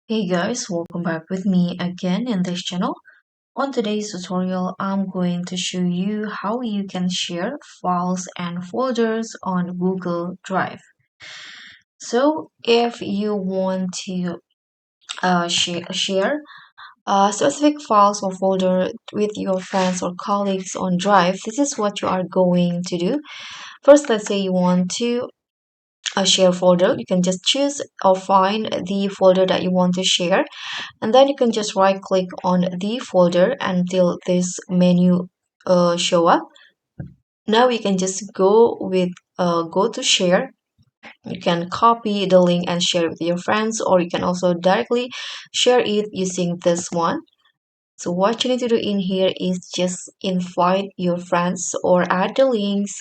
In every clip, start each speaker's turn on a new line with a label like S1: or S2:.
S1: Hey guys, welcome back with me again in this channel. On today's tutorial, I'm going to show you how you can share files and folders on Google Drive. So if you want to share specific files or folder with your friends or colleagues on Drive, this is what you are going to do. First, let's say you want to a share folder. You can just choose or find the folder that you want to share, and then you can just right click on the folder until this menu show up. Now you can just go to share. You can copy the link and share it with your friends, or you can also directly share it using this one. So what you need to do in here is just invite your friends or add the links,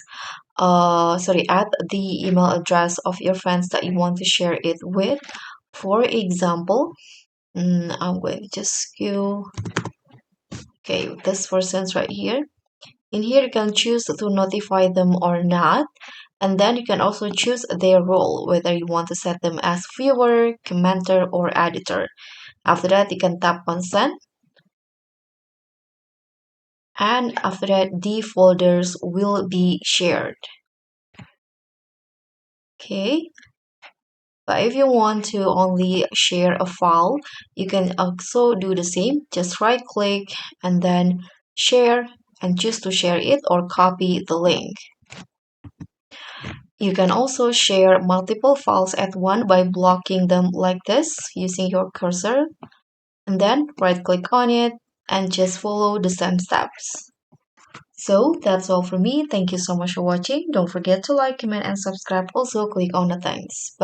S1: add the email address of your friends that you want to share it with. For example, I'm going to just go, okay, this person's right here. In here, you can choose to notify them or not. And then you can also choose their role, whether you want to set them as viewer, commenter, or editor. After that, you can tap on send. And after that, the folders will be shared. Okay. But if you want to only share a file, you can also do the same. Just right click and then share and choose to share it or copy the link. You can also share multiple files at once by blocking them like this using your cursor, and then right click on it and just follow the same steps. So that's all for me. Thank you so much for watching. Don't forget to like, comment, and subscribe. Also click on the thanks. Bye.